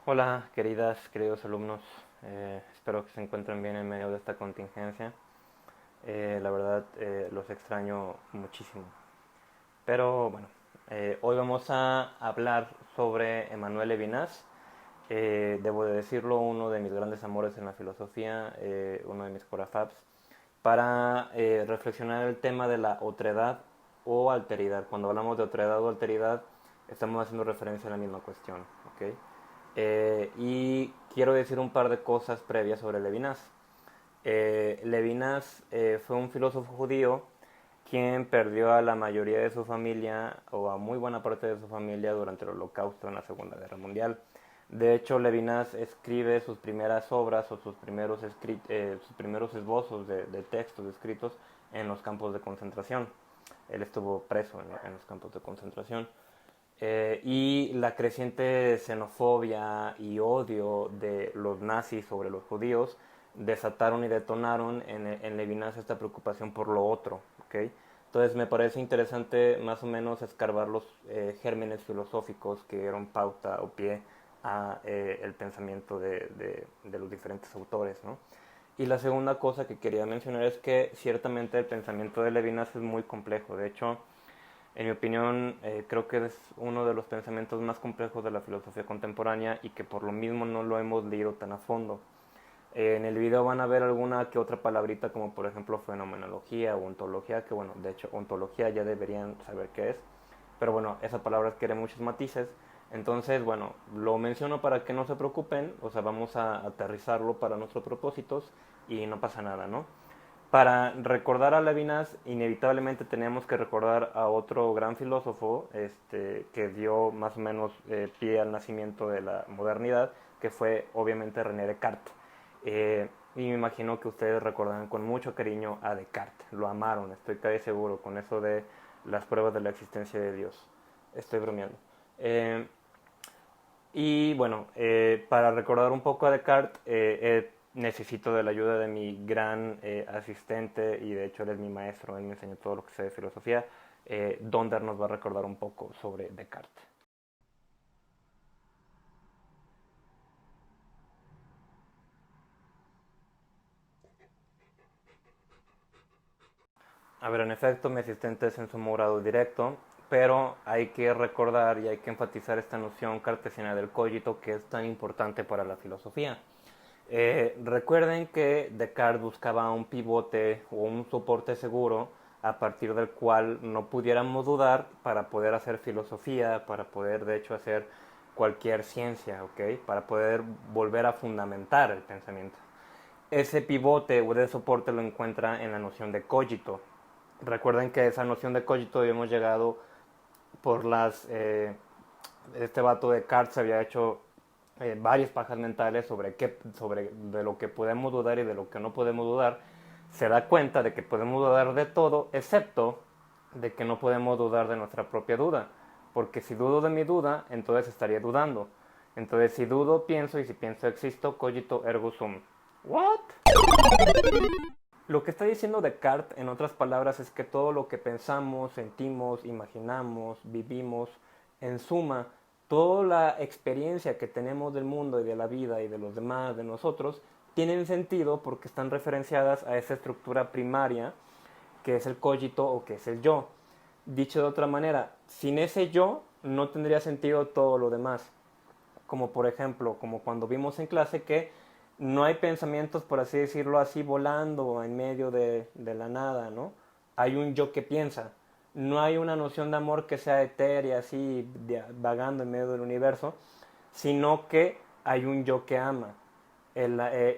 Hola, queridos alumnos. Espero que se encuentren bien en medio de esta contingencia. La verdad, los extraño muchísimo. Pero bueno, hoy vamos a hablar sobre Emmanuel Levinas. Debo de decirlo, uno de mis grandes amores en la filosofía, uno de mis corafabs, para reflexionar el tema de la otredad o alteridad. Cuando hablamos de otredad o alteridad, estamos haciendo referencia a la misma cuestión, ¿ok? Y quiero decir un par de cosas previas sobre Levinas. Levinas fue un filósofo judío quien perdió a la mayoría de su familia o a muy buena parte de su familia durante el Holocausto en la Segunda Guerra Mundial. De hecho, Levinas escribe sus primeras obras o sus primeros esbozos de textos escritos en los campos de concentración. Él estuvo preso en los campos de concentración. Y la creciente xenofobia y odio de los nazis sobre los judíos desataron y detonaron en Levinas esta preocupación por lo otro. ¿Okay? Entonces me parece interesante más o menos escarbar los gérmenes filosóficos que dieron pauta o pie a el pensamiento de los diferentes autores, ¿no? Y la segunda cosa que quería mencionar es que ciertamente el pensamiento de Levinas es muy complejo. De hecho, en mi opinión, creo que es uno de los pensamientos más complejos de la filosofía contemporánea y que por lo mismo no lo hemos leído tan a fondo. En el video van a ver alguna que otra palabrita como por ejemplo fenomenología o ontología, que bueno, de hecho ontología ya deberían saber qué es, pero bueno, esa palabra quiere muchos matices. Entonces, bueno, lo menciono para que no se preocupen, o sea, vamos a aterrizarlo para nuestros propósitos y no pasa nada, ¿no? Para recordar a Levinas, inevitablemente teníamos que recordar a otro gran filósofo que dio más o menos pie al nacimiento de la modernidad, que fue obviamente René Descartes. Y me imagino que ustedes recordarán con mucho cariño a Descartes, lo amaron, estoy casi seguro, con eso de las pruebas de la existencia de Dios. Estoy bromeando. Eh, y bueno, para recordar un poco a Descartes, necesito de la ayuda de mi gran asistente, y de hecho él es mi maestro, él me enseñó todo lo que sé de filosofía. Donder nos va a recordar un poco sobre Descartes. A ver, en efecto, mi asistente es en su grado directo, pero hay que recordar y hay que enfatizar esta noción cartesiana del cogito que es tan importante para la filosofía. Recuerden que Descartes buscaba un pivote o un soporte seguro a partir del cual no pudiéramos dudar para poder hacer filosofía, para poder de hecho hacer cualquier ciencia, ¿ok? Para poder volver a fundamentar el pensamiento. Ese pivote o de soporte lo encuentra en la noción de cogito. Recuerden que esa noción de cogito habíamos llegado por este vato de Descartes había hecho varias pajas mentales sobre de lo que podemos dudar y de lo que no podemos dudar. Se da cuenta de que podemos dudar de todo, excepto de que no podemos dudar de nuestra propia duda. Porque si dudo de mi duda, entonces estaría dudando. Entonces, si dudo, pienso, y si pienso, existo, cogito ergo sum. ¿What? Lo que está diciendo Descartes, en otras palabras, es que todo lo que pensamos, sentimos, imaginamos, vivimos, en suma, toda la experiencia que tenemos del mundo y de la vida y de los demás, de nosotros, tienen sentido porque están referenciadas a esa estructura primaria que es el cogito o que es el yo. Dicho de otra manera, sin ese yo no tendría sentido todo lo demás, como por ejemplo, como cuando vimos en clase que no hay pensamientos, por así decirlo, así volando en medio de la nada, ¿no? Hay un yo que piensa. No hay una noción de amor que sea etérea, así vagando en medio del universo, sino que hay un yo que ama.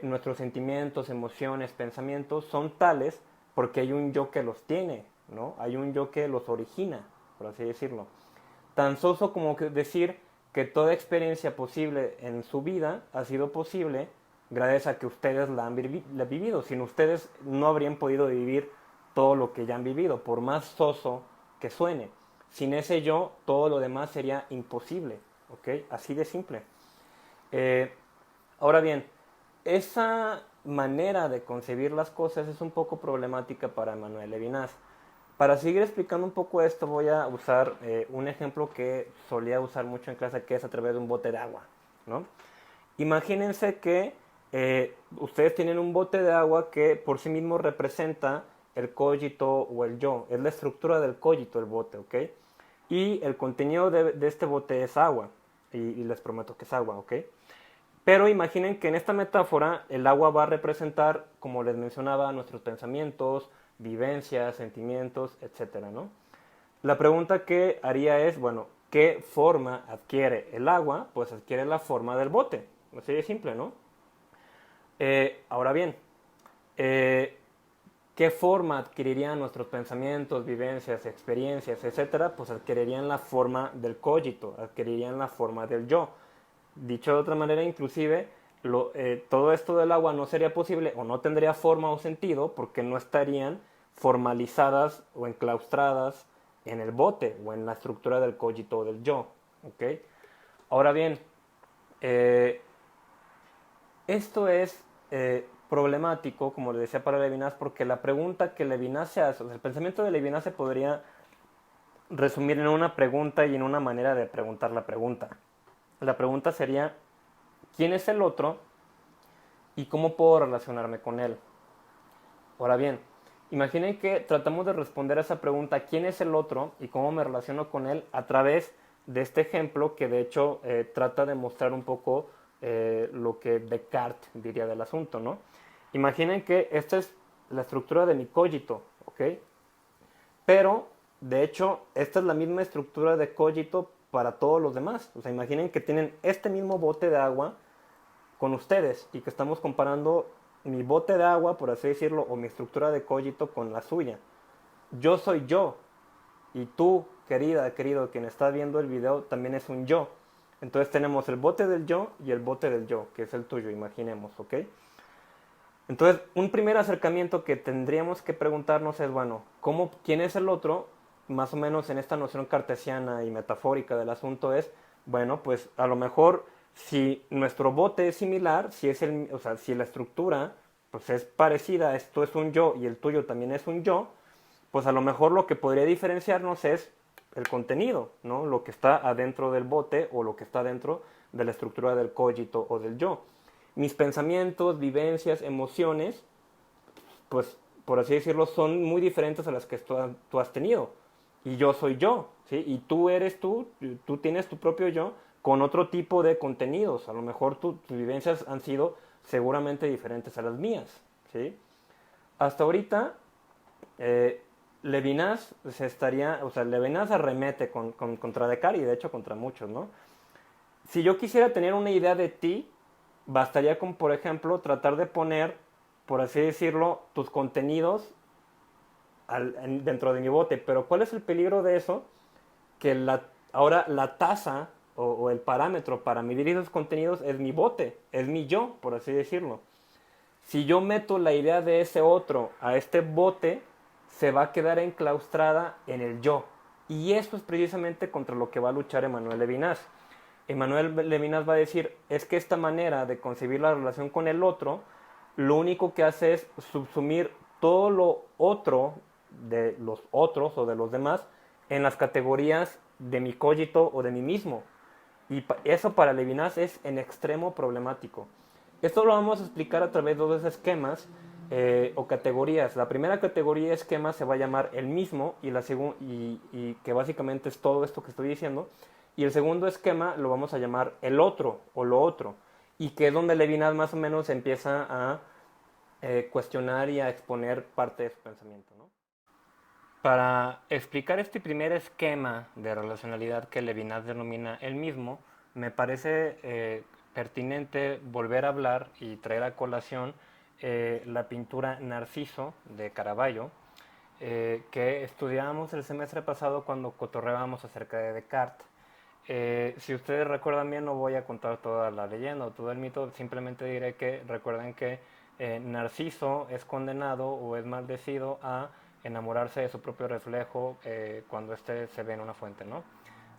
Nuestros sentimientos, emociones, pensamientos son tales porque hay un yo que los tiene, ¿no? Hay un yo que los origina, por así decirlo. Tan soso como que decir que toda experiencia posible en su vida ha sido posible gracias a que ustedes la han vivido. Sin ustedes no habrían podido vivir todo lo que ya han vivido, por más soso que suene. Sin ese yo, todo lo demás sería imposible. ¿Ok? Así de simple. Eh, Ahora bien, esa manera de concebir las cosas es un poco problemática para Manuel Levinas. Para seguir explicando un poco esto, voy a usar un ejemplo que solía usar mucho en clase, que es a través de un bote de agua, ¿no? Imagínense que ustedes tienen un bote de agua que por sí mismo representa el cogito o el yo. Es la estructura del cogito el bote, ¿ok? Y el contenido de este bote es agua. Y les prometo que es agua, ¿ok? Pero imaginen que en esta metáfora el agua va a representar, como les mencionaba, nuestros pensamientos, vivencias, sentimientos, etcétera, ¿no? La pregunta que haría es, bueno, ¿qué forma adquiere el agua? Pues adquiere la forma del bote. Así de simple, ¿no? Ahora bien, eh, ¿qué forma adquirirían nuestros pensamientos, vivencias, experiencias, etcétera? Pues adquirirían la forma del cogito, adquirirían la forma del yo. Dicho de otra manera, inclusive, todo esto del agua no sería posible o no tendría forma o sentido porque no estarían formalizadas o enclaustradas en el bote o en la estructura del cogito o del yo. ¿Ok? Ahora bien, eh, esto es problemático, como le decía para Levinas, porque la pregunta que Levinas se hace, o sea, el pensamiento de Levinas se podría resumir en una pregunta y en una manera de preguntar la pregunta. La pregunta sería, ¿quién es el otro y cómo puedo relacionarme con él? Ahora bien, imaginen que tratamos de responder a esa pregunta, ¿quién es el otro y cómo me relaciono con él? A través de este ejemplo que de hecho trata de mostrar un poco lo que Descartes diría del asunto, ¿no? Imaginen que esta es la estructura de mi cogito, ¿ok? Pero, de hecho, esta es la misma estructura de cogito para todos los demás. O sea, imaginen que tienen este mismo bote de agua con ustedes y que estamos comparando mi bote de agua, por así decirlo, o mi estructura de cogito con la suya. Yo soy yo y tú, querida, querido, quien está viendo el video, también es un yo. Entonces tenemos el bote del yo y el bote del yo, que es el tuyo, imaginemos, ¿ok? Entonces, un primer acercamiento que tendríamos que preguntarnos es, bueno, ¿quién es el otro? Más o menos en esta noción cartesiana y metafórica del asunto es, bueno, pues a lo mejor si nuestro bote es similar, o sea, si la estructura pues es parecida, esto es un yo y el tuyo también es un yo, pues a lo mejor lo que podría diferenciarnos es el contenido, ¿no? Lo que está adentro del bote o lo que está dentro de la estructura del cogito o del yo. Mis pensamientos, vivencias, emociones, pues por así decirlo, son muy diferentes a las que tú has tenido. Y yo soy yo, ¿sí? Y tú eres tú tienes tu propio yo con otro tipo de contenidos. A lo mejor tus vivencias han sido seguramente diferentes a las mías, ¿sí? Hasta ahorita, eh, Levinas o sea, Levinas arremete contra Descartes y de hecho contra muchos, ¿no? Si yo quisiera tener una idea de ti, bastaría con, por ejemplo, tratar de poner, por así decirlo, tus contenidos dentro de mi bote. Pero ¿cuál es el peligro de eso? Que ahora la tasa o el parámetro para medir esos contenidos es mi bote, es mi yo, por así decirlo. Si yo meto la idea de ese otro a este bote, se va a quedar enclaustrada en el yo. Y eso es precisamente contra lo que va a luchar Emmanuel Levinas. Emmanuel Levinas va a decir, es que esta manera de concebir la relación con el otro, lo único que hace es subsumir todo lo otro de los otros o de los demás en las categorías de mi cogito o de mí mismo. Y eso para Levinas es en extremo problemático. Esto lo vamos a explicar a través de dos esquemas o categorías. La primera categoría de esquema se va a llamar el mismo y que básicamente es todo esto que estoy diciendo. Y el segundo esquema lo vamos a llamar el otro o lo otro. Y que es donde Levinas más o menos empieza a cuestionar y a exponer parte de su pensamiento, ¿no? Para explicar este primer esquema de relacionalidad que Levinas denomina el mismo, me parece pertinente volver a hablar y traer a colación la pintura Narciso de Caravaggio, que estudiábamos el semestre pasado cuando cotorreábamos acerca de Descartes. Si ustedes recuerdan bien, no voy a contar toda la leyenda o todo el mito, simplemente diré que recuerden que Narciso es condenado o es maldecido a enamorarse de su propio reflejo cuando éste se ve en una fuente, ¿no?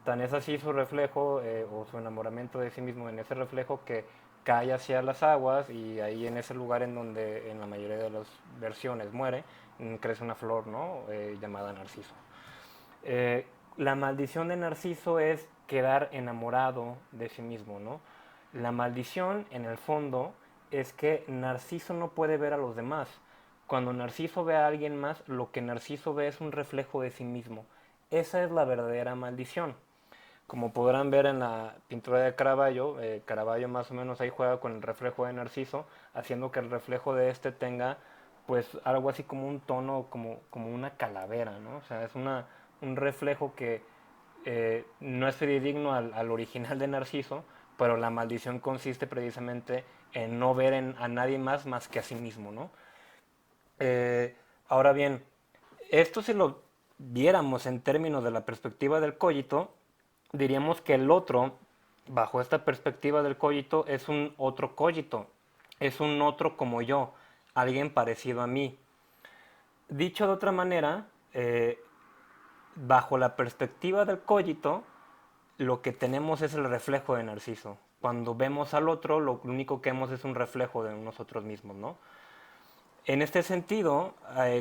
Tan es así su reflejo o su enamoramiento de sí mismo en ese reflejo que cae hacia las aguas y ahí en ese lugar en donde en la mayoría de las versiones muere, crece una flor, ¿no? Llamada Narciso. La maldición de Narciso es quedar enamorado de sí mismo, ¿no? La maldición, en el fondo, es que Narciso no puede ver a los demás. Cuando Narciso ve a alguien más, lo que Narciso ve es un reflejo de sí mismo. Esa es la verdadera maldición. Como podrán ver en la pintura de Caravaggio, Caravaggio más o menos ahí juega con el reflejo de Narciso, haciendo que el reflejo de este tenga pues algo así como un tono, como una calavera, ¿no? O sea, es un reflejo que no es fidedigno al original de Narciso, pero la maldición consiste precisamente en no ver a nadie más que a sí mismo, ¿no? Eh, Ahora bien, esto si lo viéramos en términos de la perspectiva del cogito, diríamos que el otro, bajo esta perspectiva del cogito, es un otro cogito, es un otro como yo, alguien parecido a mí. Dicho de otra manera, bajo la perspectiva del cogito, lo que tenemos es el reflejo de Narciso. Cuando vemos al otro, lo único que vemos es un reflejo de nosotros mismos, ¿no? En este sentido,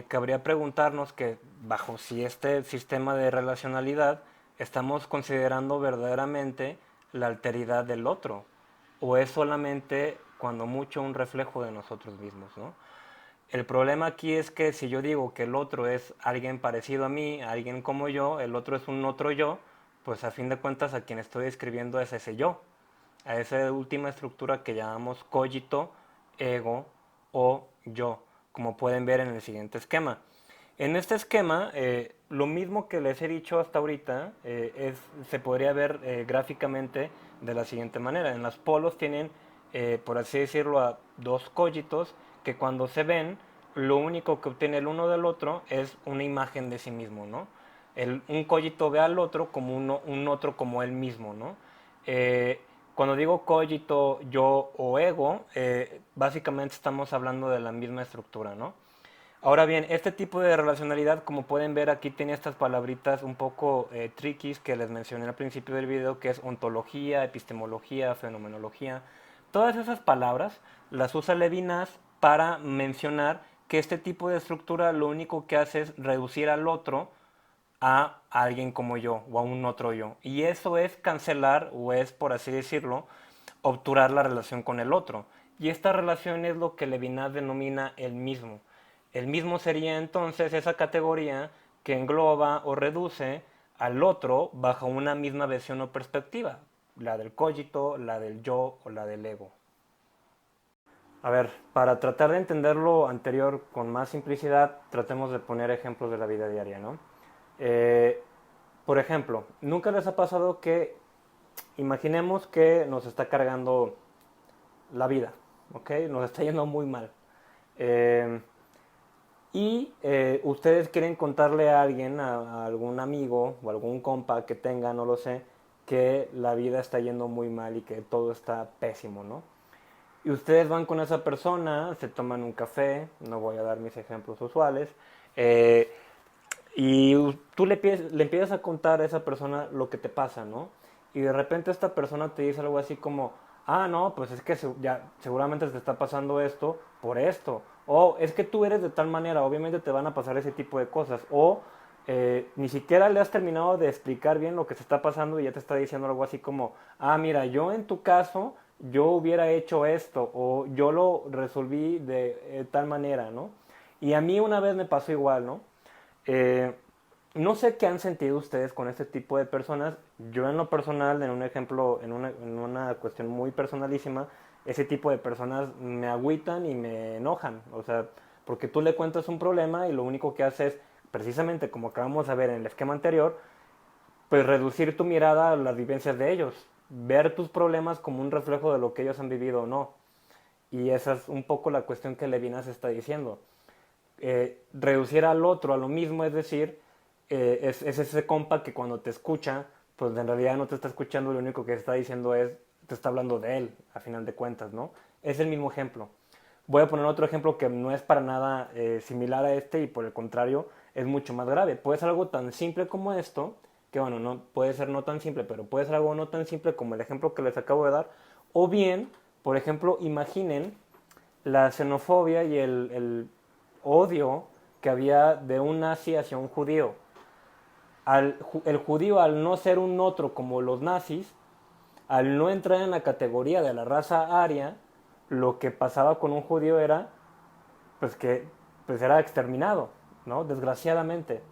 cabría preguntarnos que bajo si este sistema de relacionalidad estamos considerando verdaderamente la alteridad del otro, o es solamente cuando mucho un reflejo de nosotros mismos, ¿no? El problema aquí es que si yo digo que el otro es alguien parecido a mí, alguien como yo, el otro es un otro yo, pues a fin de cuentas a quien estoy escribiendo es ese yo, a esa última estructura que llamamos cogito, ego o yo, como pueden ver en el siguiente esquema. En este esquema, lo mismo que les he dicho hasta ahorita, se podría ver gráficamente de la siguiente manera. En los polos tienen, por así decirlo, a dos cógitos que cuando se ven, lo único que obtiene el uno del otro es una imagen de sí mismo, ¿no? Un cogito ve al otro como un otro como él mismo, ¿no? Eh, Cuando digo cogito, yo o ego, básicamente estamos hablando de la misma estructura, ¿no? Ahora bien, este tipo de relacionalidad, como pueden ver aquí, tiene estas palabritas un poco tricky que les mencioné al principio del video, que es ontología, epistemología, fenomenología. Todas esas palabras las usa Levinas para mencionar que este tipo de estructura lo único que hace es reducir al otro a alguien como yo o a un otro yo. Y eso es cancelar o es, por así decirlo, obturar la relación con el otro. Y esta relación es lo que Levinas denomina el mismo. El mismo sería entonces esa categoría que engloba o reduce al otro bajo una misma versión o perspectiva, la del cogito, la del yo o la del ego. A ver, para tratar de entender lo anterior con más simplicidad, tratemos de poner ejemplos de la vida diaria, ¿no? Eh, por ejemplo, ¿nunca les ha pasado que imaginemos que nos está cargando la vida, ¿ok? Nos está yendo muy mal. Eh, ustedes quieren contarle a alguien, a algún amigo o algún compa que tenga, no lo sé, que la vida está yendo muy mal y que todo está pésimo, ¿no? Y ustedes van con esa persona, se toman un café, no voy a dar mis ejemplos usuales, eh, tú le empiezas a contar a esa persona lo que te pasa, ¿no? Y de repente esta persona te dice algo así como, ah, no, pues es que ya seguramente te está pasando esto por esto. O es que tú eres de tal manera, obviamente te van a pasar ese tipo de cosas. O ni siquiera le has terminado de explicar bien lo que se está pasando y ya te está diciendo algo así como, ah, mira, yo en tu caso, yo hubiera hecho esto o yo lo resolví de tal manera, ¿no? Y a mí una vez me pasó igual, ¿no? Eh, no sé qué han sentido ustedes con este tipo de personas. Yo en lo personal, en un ejemplo, en una cuestión muy personalísima, ese tipo de personas me agüitan y me enojan. O sea, porque tú le cuentas un problema y lo único que haces es, precisamente como acabamos de ver en el esquema anterior, pues reducir tu mirada a las vivencias de ellos. Ver tus problemas como un reflejo de lo que ellos han vivido o no. Y esa es un poco la cuestión que Levinas está diciendo. Reducir al otro a lo mismo, es decir, es ese compa que cuando te escucha, pues en realidad no te está escuchando, lo único que está diciendo es, te está hablando de él, a final de cuentas, ¿no? Es el mismo ejemplo. Voy a poner otro ejemplo que no es para nada similar a este y por el contrario es mucho más grave. Puede ser algo tan simple como esto, que bueno, no puede ser no tan simple, pero puede ser algo no tan simple como el ejemplo que les acabo de dar. O bien, por ejemplo, imaginen la xenofobia y el odio que había de un nazi hacia un judío. El judío, al no ser un otro como los nazis, Al no entrar en la categoría de la raza aria, lo que pasaba con un judío era pues que pues era exterminado, ¿no? Desgraciadamente.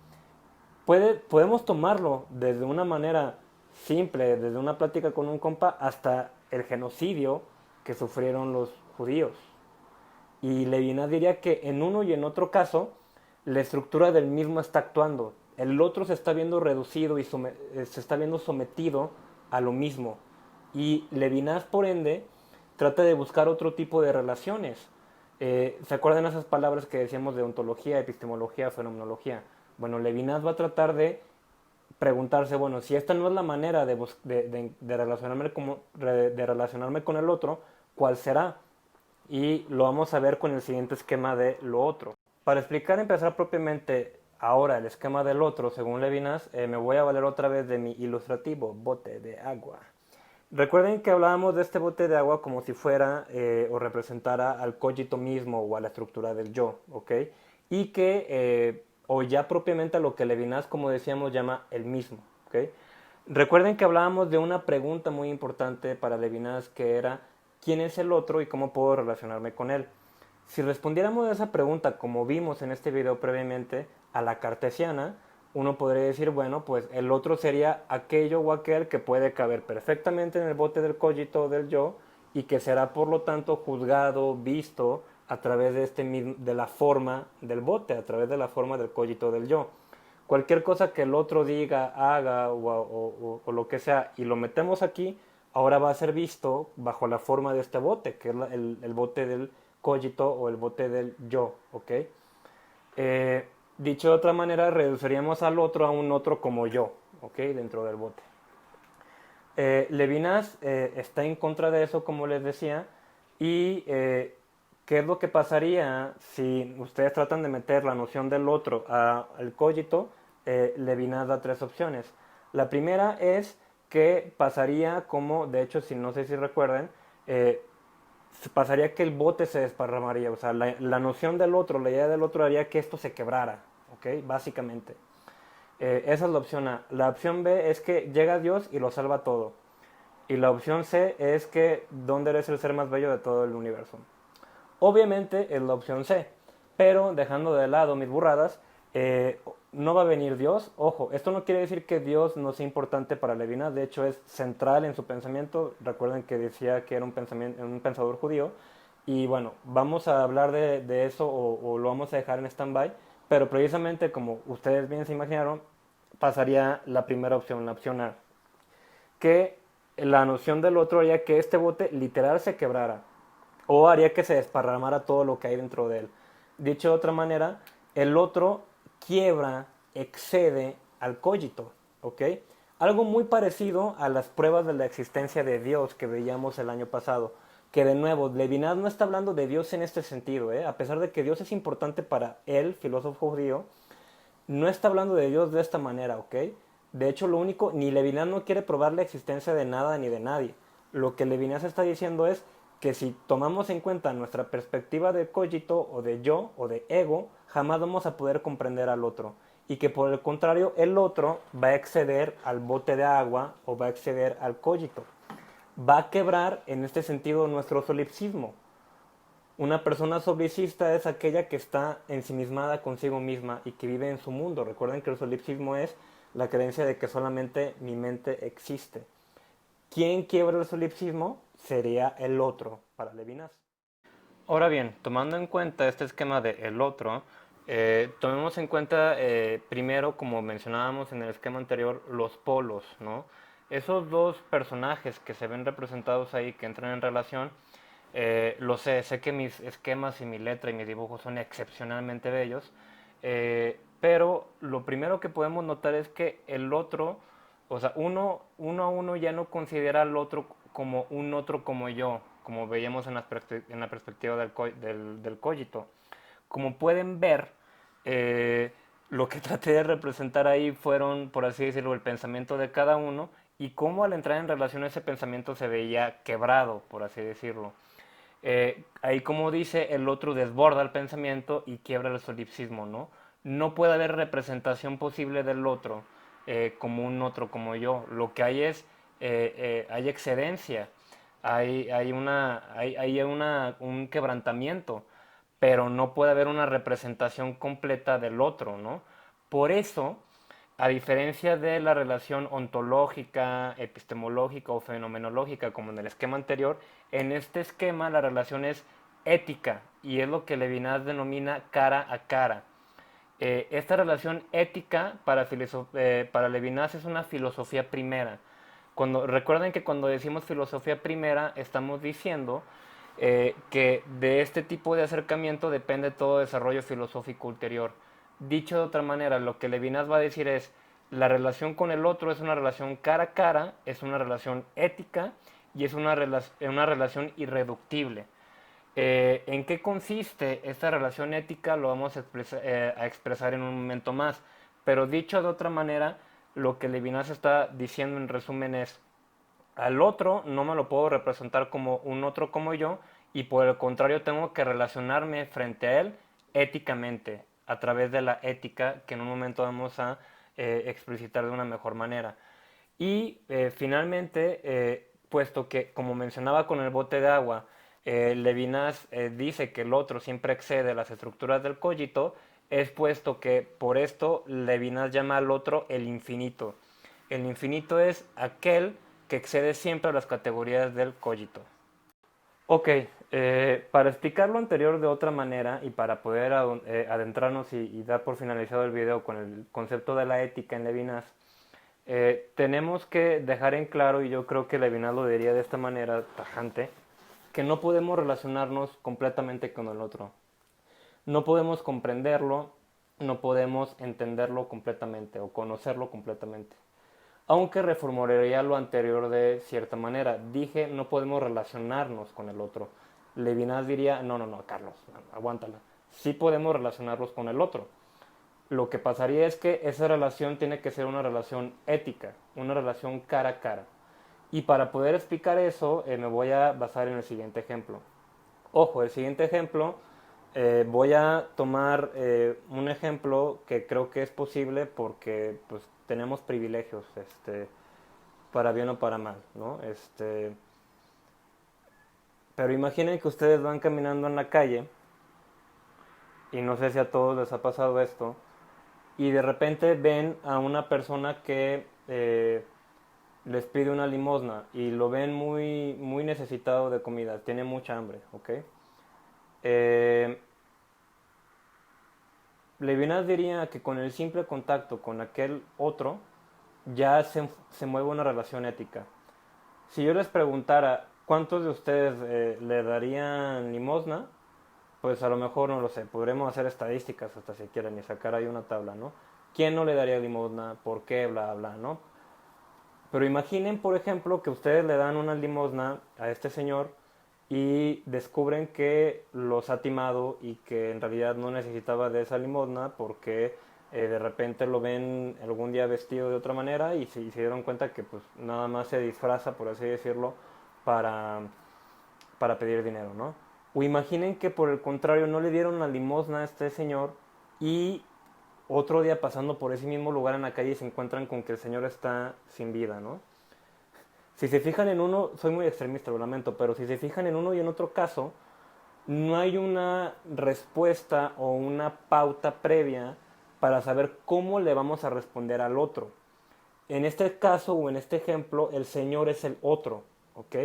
Podemos tomarlo desde una manera simple, desde una plática con un compa, hasta el genocidio que sufrieron los judíos. Y Levinas diría que en uno y en otro caso, la estructura del mismo está actuando. El otro se está viendo reducido y se está viendo sometido a lo mismo. Y Levinas, por ende, trata de buscar otro tipo de relaciones. ¿Se acuerdan esas palabras que decíamos de ontología, epistemología, fenomenología? Bueno, Levinas va a tratar de preguntarse, bueno, si esta no es la manera de relacionarme, de relacionarme con el otro, ¿cuál será? Y lo vamos a ver con el siguiente esquema de lo otro. Para explicar, empezar propiamente ahora el esquema del otro, según Levinas, me voy a valer otra vez de mi ilustrativo bote de agua. Recuerden que hablábamos de este bote de agua como si fuera o representara al cogito mismo o a la estructura del yo, ¿ok? Y que, o ya propiamente a lo que Levinas, como decíamos, llama el mismo, ¿ok? Recuerden que hablábamos de una pregunta muy importante para Levinas que era ¿quién es el otro y cómo puedo relacionarme con él? Si respondiéramos a esa pregunta, como vimos en este video previamente, a la cartesiana, uno podría decir, bueno, pues el otro sería aquello o aquel que puede caber perfectamente en el bote del cogito o del yo y que será por lo tanto juzgado, visto a través de la forma del bote, a través de la forma del cogito del yo. Cualquier cosa que el otro diga, haga o lo que sea y lo metemos aquí, ahora va a ser visto bajo la forma de este bote, que es el bote del cogito o el bote del yo, ¿ok? Dicho de otra manera, reduciríamos al otro a un otro como yo, ¿ok? Dentro del bote. Levinas está en contra de eso, como les decía, y ¿qué es lo que pasaría si ustedes tratan de meter la noción del otro al cogito? Levinas da tres opciones. La primera es que pasaría como, de hecho, si no sé si recuerden, pasaría que el bote se desparramaría, o sea, la noción del otro, la idea del otro haría que esto se quebrara, ¿ok? Básicamente. Esa es la opción A. La opción B es que llega Dios y lo salva todo. Y la opción C es que ¿dónde eres el ser más bello de todo el universo? Obviamente es la opción C, pero dejando de lado mis burradas, no va a venir Dios. Ojo, esto no quiere decir que Dios no sea importante para Levinas, de hecho es central en su pensamiento. Recuerden que decía que era un pensador judío. Y bueno, vamos a hablar de eso o lo vamos a dejar en stand-by, pero precisamente como ustedes bien se imaginaron, pasaría la primera opción, la opción A, que la noción del otro haría que este bote literal se quebrara o haría que se desparramara todo lo que hay dentro de él. Dicho de otra manera, el otro quiebra, excede al cogito, ¿ok? Algo muy parecido a las pruebas de la existencia de Dios que veíamos el año pasado. Que de nuevo, Levinas no está hablando de Dios en este sentido, ¿eh? A pesar de que Dios es importante para él, filósofo judío, no está hablando de Dios de esta manera, ¿ok? De hecho, lo único, ni Levinas no quiere probar la existencia de nada ni de nadie. Lo que Levinas está diciendo es que si tomamos en cuenta nuestra perspectiva de cogito o de yo o de ego, jamás vamos a poder comprender al otro. Y que por el contrario, el otro va a exceder al bote de agua o va a exceder al cogito. Va a quebrar en este sentido nuestro solipsismo. Una persona solipsista es aquella que está ensimismada consigo misma y que vive en su mundo. Recuerden que el solipsismo es la creencia de que solamente mi mente existe. ¿Quién quiebra el solipsismo? Sería el otro para Levinas. Ahora bien, tomando en cuenta este esquema de el otro, tomemos en cuenta primero, como mencionábamos en el esquema anterior, los polos, ¿no? Esos dos personajes que se ven representados ahí, que entran en relación, lo sé que mis esquemas y mi letra y mis dibujos son excepcionalmente bellos, pero lo primero que podemos notar es que el otro, o sea, uno a uno ya no considera al otro como un otro como yo, como veíamos en la perspectiva del cogito. Como pueden ver, eh, lo que traté de representar ahí fueron, por así decirlo, el pensamiento de cada uno y cómo al entrar en relación ese pensamiento se veía quebrado, por así decirlo. Ahí como dice, el otro desborda el pensamiento y quiebra el solipsismo, ¿no? No puede haber representación posible del otro como un otro como yo. Lo que hay es hay excedencia, un quebrantamiento, pero no puede haber una representación completa del otro, ¿no? Por eso, a diferencia de la relación ontológica, epistemológica o fenomenológica, como en el esquema anterior, en este esquema la relación es ética y es lo que Levinas denomina cara a cara. Esta relación ética para Levinas es una filosofía primera. Recuerden que cuando decimos filosofía primera estamos diciendo que de este tipo de acercamiento depende todo desarrollo filosófico ulterior. Dicho de otra manera, lo que Levinas va a decir es la relación con el otro es una relación cara a cara, es una relación ética y es una relación irreductible. ¿En qué consiste esta relación ética? Lo vamos a expresar en un momento más. Pero dicho de otra manera, lo que Levinas está diciendo en resumen es, al otro no me lo puedo representar como un otro como yo, y por el contrario tengo que relacionarme frente a él éticamente, a través de la ética que en un momento vamos a explicitar de una mejor manera. Y finalmente, puesto que, como mencionaba con el bote de agua, Levinas dice que el otro siempre excede las estructuras del cogito, es puesto que por esto Levinas llama al otro el infinito. El infinito es aquel que excede siempre las categorías del cogito. Ok, para explicar lo anterior de otra manera y para poder adentrarnos y dar por finalizado el video con el concepto de la ética en Levinas, tenemos que dejar en claro, y yo creo que Levinas lo diría de esta manera tajante, que no podemos relacionarnos completamente con el otro. No podemos comprenderlo, no podemos entenderlo completamente o conocerlo completamente. Aunque reformularía lo anterior de cierta manera. Dije, no podemos relacionarnos con el otro. Levinas diría, no, no, no, Carlos, aguántala. Sí podemos relacionarnos con el otro. Lo que pasaría es que esa relación tiene que ser una relación ética, una relación cara a cara. Y para poder explicar eso, me voy a basar en el siguiente ejemplo. Ojo, el siguiente ejemplo, voy a tomar un ejemplo que creo que es posible porque pues, tenemos privilegios, para bien o para mal, ¿no? Pero imaginen que ustedes van caminando en la calle, y no sé si a todos les ha pasado esto, y de repente ven a una persona que les pide una limosna y lo ven muy, muy necesitado de comida, tiene mucha hambre, ¿ok? Eh, Levinas diría que con el simple contacto con aquel otro ya se mueve una relación ética. Si yo les preguntara cuántos de ustedes le darían limosna, pues a lo mejor no lo sé, podremos hacer estadísticas hasta si quieren y sacar ahí una tabla, ¿no? ¿Quién no le daría limosna? ¿Por qué? Bla, bla, ¿no? Pero imaginen, por ejemplo, que ustedes le dan una limosna a este señor y descubren que los ha timado y que en realidad no necesitaba de esa limosna porque de repente lo ven algún día vestido de otra manera y se dieron cuenta que pues nada más se disfraza, por así decirlo, para, para pedir dinero, ¿no? O imaginen que por el contrario no le dieron la limosna a este señor y otro día pasando por ese mismo lugar en la calle se encuentran con que el señor está sin vida, ¿no? Si se fijan en uno, soy muy extremista, lo lamento, pero si se fijan en uno y en otro caso, no hay una respuesta o una pauta previa para saber cómo le vamos a responder al otro. En este caso o en este ejemplo, el Señor es el otro, ¿ok?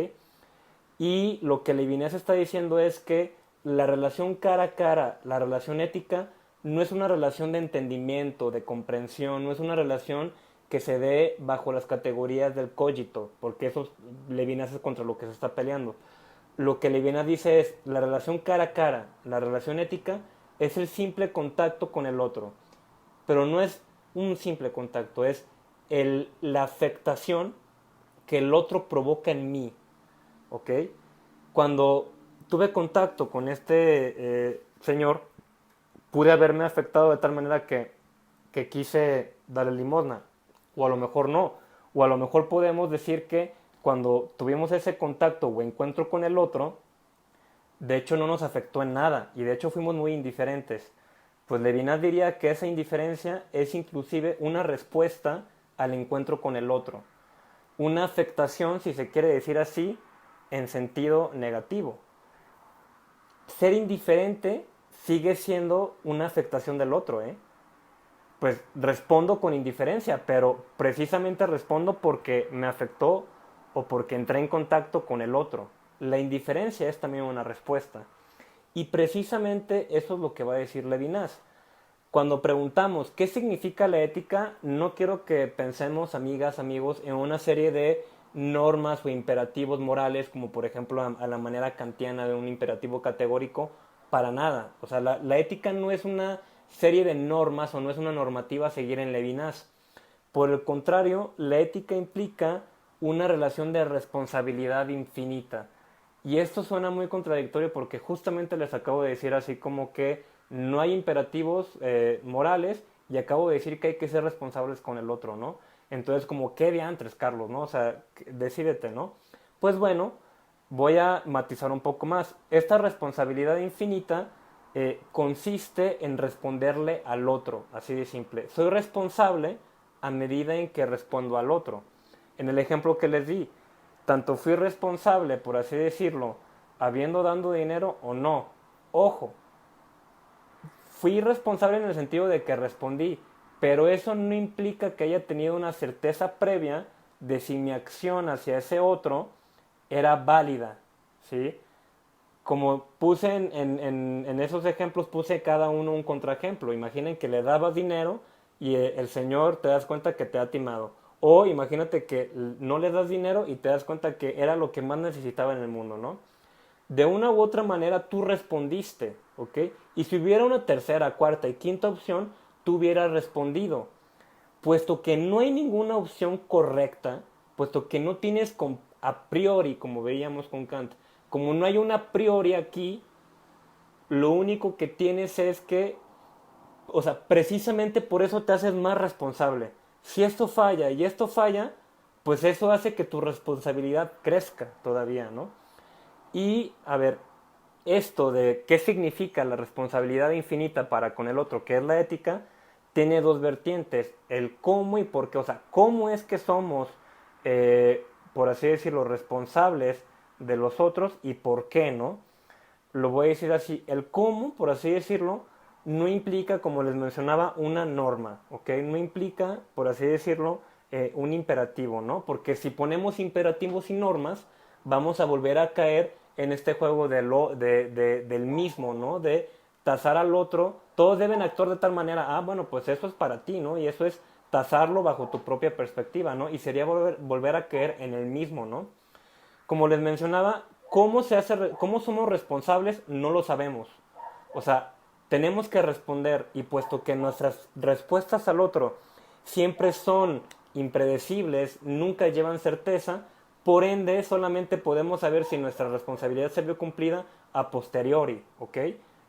Y lo que Levinas está diciendo es que la relación cara a cara, la relación ética, no es una relación de entendimiento, de comprensión, no es una relación que se dé bajo las categorías del cogito, porque eso Levinas es contra lo que se está peleando. Lo que Levinas dice es la relación cara a cara, la relación ética, es el simple contacto con el otro, pero no es un simple contacto, es la afectación que el otro provoca en mí, ¿ok? Cuando tuve contacto con este señor, pude haberme afectado de tal manera que quise darle limosna, o a lo mejor no, o a lo mejor podemos decir que cuando tuvimos ese contacto o encuentro con el otro, de hecho no nos afectó en nada, y de hecho fuimos muy indiferentes. Pues Levinas diría que esa indiferencia es inclusive una respuesta al encuentro con el otro. una afectación, si se quiere decir así, en sentido negativo. Ser indiferente sigue siendo una afectación del otro, ¿eh? Pues respondo con indiferencia, pero precisamente respondo porque me afectó o porque entré en contacto con el otro. La indiferencia es también una respuesta. Y precisamente eso es lo que va a decir Levinas. Cuando preguntamos qué significa la ética, no quiero que pensemos, amigas, amigos, en una serie de normas o imperativos morales, como por ejemplo a la manera kantiana de un imperativo categórico, para nada. O sea, la ética no es una serie de normas o no es una normativa a seguir en Levinas. Por el contrario, la ética implica una relación de responsabilidad infinita. Y esto suena muy contradictorio porque justamente les acabo de decir así como que no hay imperativos morales y acabo de decir que hay que ser responsables con el otro, ¿no? Entonces, como, ¿qué diantres, Carlos, no? O sea, decídete, ¿no? Pues bueno, voy a matizar un poco más. Esta responsabilidad infinita consiste en responderle al otro, así de simple. Soy responsable a medida en que respondo al otro. En el ejemplo que les di, tanto fui responsable, por así decirlo, habiendo dado dinero o no. Ojo, fui responsable en el sentido de que respondí, pero eso no implica que haya tenido una certeza previa de si mi acción hacia ese otro era válida, ¿sí? Como puse en esos ejemplos, puse cada uno un contraejemplo. Imaginen que le dabas dinero y el señor te das cuenta que te ha timado. O imagínate que no le das dinero y te das cuenta que era lo que más necesitaba en el mundo, ¿no? De una u otra manera tú respondiste, ¿ok? Y si hubiera una tercera, cuarta y quinta opción, tú hubieras respondido. Puesto que no hay ninguna opción correcta, puesto que no tienes a priori, como veíamos con Kant, como no hay una a priori aquí, lo único que tienes es que, o sea, precisamente por eso te haces más responsable. Si esto falla y esto falla, pues eso hace que tu responsabilidad crezca todavía, ¿no? Y, a ver, esto de qué significa la responsabilidad infinita para con el otro, que es la ética, tiene dos vertientes, el cómo y por qué. O sea, cómo es que somos, por así decirlo, responsables de los otros y por qué, ¿no? Lo voy a decir así, el cómo, por así decirlo, no implica, como les mencionaba, una norma, ¿ok? No implica, por así decirlo, un imperativo, ¿no? Porque si ponemos imperativos y normas, vamos a volver a caer en este juego del mismo, ¿no? De tasar al otro, todos deben actuar de tal manera, ah, bueno, pues eso es para ti, ¿no? Y eso es tasarlo bajo tu propia perspectiva, ¿no? Y sería volver a caer en el mismo, ¿no? Como les mencionaba, cómo somos responsables no lo sabemos. O sea, tenemos que responder y puesto que nuestras respuestas al otro siempre son impredecibles, nunca llevan certeza, por ende solamente podemos saber si nuestra responsabilidad se vio cumplida a posteriori, ¿ok?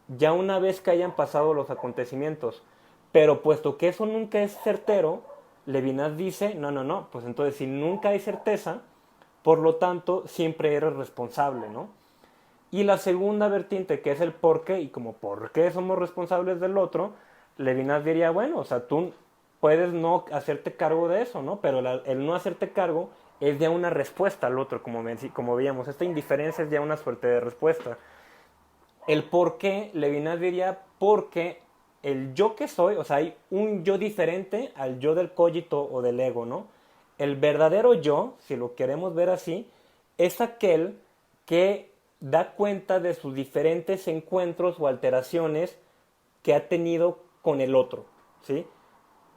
Ya una vez que hayan pasado los acontecimientos. Pero puesto que eso nunca es certero, Levinas dice, no, no, no, pues entonces si nunca hay certeza, por lo tanto, siempre eres responsable, ¿no? Y la segunda vertiente, que es el por qué, y como por qué somos responsables del otro, Levinas diría, bueno, o sea, tú puedes no hacerte cargo de eso, ¿no? Pero el no hacerte cargo es ya una respuesta al otro, como veíamos. Esta indiferencia es ya una suerte de respuesta. El por qué, Levinas diría, porque el yo que soy, o sea, hay un yo diferente al yo del cogito o del ego, ¿no? El verdadero yo, si lo queremos ver así, es aquel que da cuenta de sus diferentes encuentros o alteraciones que ha tenido con el otro, ¿sí?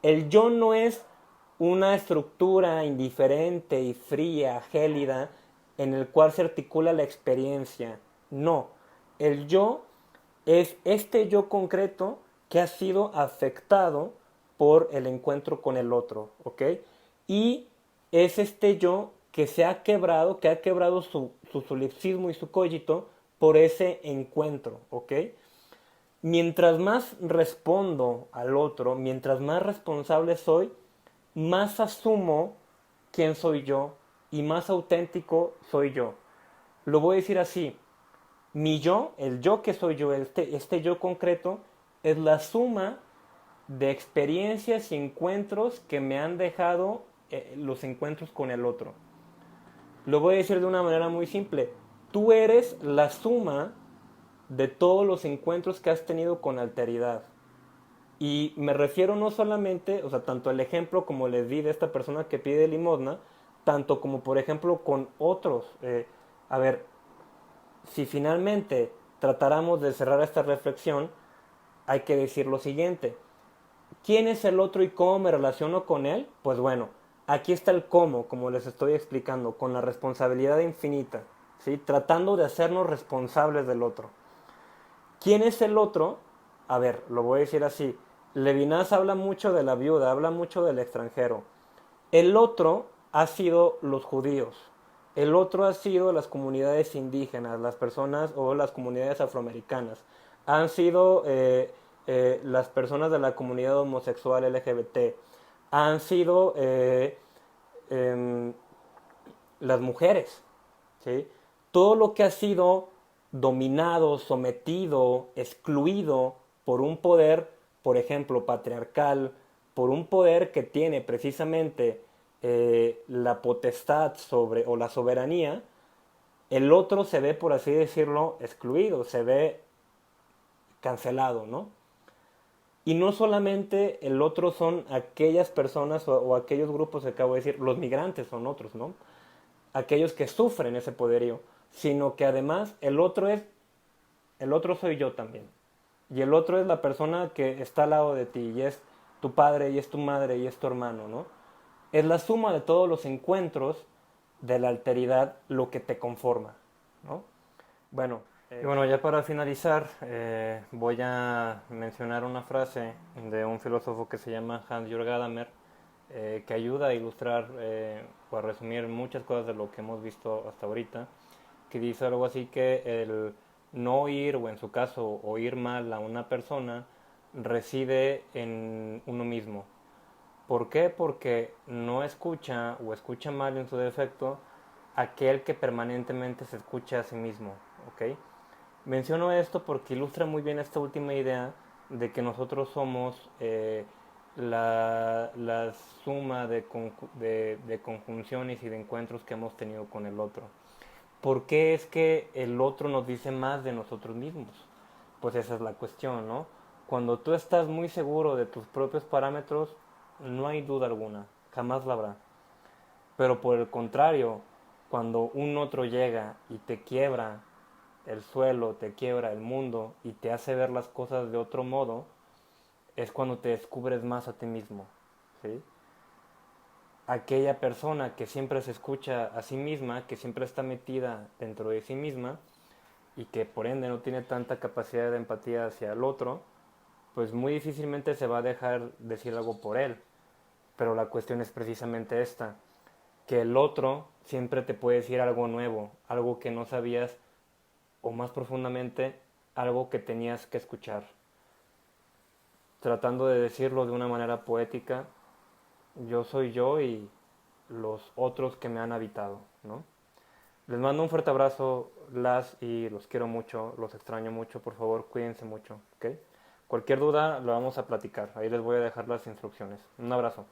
El yo no es una estructura indiferente y fría, gélida, en el cual se articula la experiencia. No, el yo es este yo concreto que ha sido afectado por el encuentro con el otro, ¿ok? Y es este yo que se ha quebrado, que ha quebrado su solipsismo y su cogito por ese encuentro, ¿ok? Mientras más respondo al otro, mientras más responsable soy, más asumo quién soy yo y más auténtico soy yo. Lo voy a decir así, mi yo, el yo que soy yo, este yo concreto, es la suma de experiencias y encuentros que me han dejado los encuentros con el otro. Lo voy a decir de una manera muy simple. Tú eres la suma de todos los encuentros que has tenido con alteridad. Y me refiero no solamente, o sea, tanto el ejemplo como les di de esta persona que pide limosna, tanto como por ejemplo con otros. A ver, si finalmente tratáramos de cerrar esta reflexión, hay que decir lo siguiente. ¿Quién es el otro y cómo me relaciono con él? Pues bueno, aquí está el cómo, como les estoy explicando, con la responsabilidad infinita, ¿sí? Tratando de hacernos responsables del otro. ¿Quién es el otro? A ver, lo voy a decir así. Levinas habla mucho de la viuda, habla mucho del extranjero. El otro ha sido los judíos. El otro ha sido las comunidades indígenas, las personas o las comunidades afroamericanas. Han sido las personas de la comunidad homosexual LGBT. Han sido em, las mujeres. ¿Sí? Todo lo que ha sido dominado, sometido, excluido por un poder, por ejemplo, patriarcal, por un poder que tiene precisamente la potestad sobre o la soberanía, el otro se ve, por así decirlo, excluido, se ve cancelado, ¿no? Y no solamente el otro son aquellas personas o aquellos grupos que acabo de decir, los migrantes son otros, ¿no? Aquellos que sufren ese poderío, sino que además el otro soy yo también. Y el otro es la persona que está al lado de ti, y es tu padre, y es tu madre, y es tu hermano, ¿no? Es la suma de todos los encuentros de la alteridad lo que te conforma, ¿no? Bueno, y bueno, ya para finalizar, voy a mencionar una frase de un filósofo que se llama Hans-Jürgen Gadamer, que ayuda a ilustrar o a resumir muchas cosas de lo que hemos visto hasta ahorita, que dice algo así que el no oír, o en su caso oír mal a una persona, reside en uno mismo. ¿Por qué? Porque no escucha o escucha mal en su defecto aquel que permanentemente se escucha a sí mismo, ¿ok? Menciono esto porque ilustra muy bien esta última idea de que nosotros somos la suma de conjunciones y de encuentros que hemos tenido con el otro. ¿Por qué es que el otro nos dice más de nosotros mismos? Pues esa es la cuestión, ¿no? Cuando tú estás muy seguro de tus propios parámetros, no hay duda alguna, jamás la habrá. Pero por el contrario, cuando un otro llega y te quiebra el suelo, te quiebra el mundo y te hace ver las cosas de otro modo, es cuando te descubres más a ti mismo, ¿sí? Aquella persona que siempre se escucha a sí misma, que siempre está metida dentro de sí misma y que por ende no tiene tanta capacidad de empatía hacia el otro, pues muy difícilmente se va a dejar decir algo por él. Pero la cuestión es precisamente esta, que el otro siempre te puede decir algo nuevo, algo que no sabías o más profundamente algo que tenías que escuchar. Tratando de decirlo de una manera poética, yo soy yo y los otros que me han habitado, ¿no? Les mando un fuerte abrazo, y los quiero mucho, los extraño mucho, por favor, cuídense mucho, ¿ok? Cualquier duda lo vamos a platicar, ahí les voy a dejar las instrucciones. Un abrazo.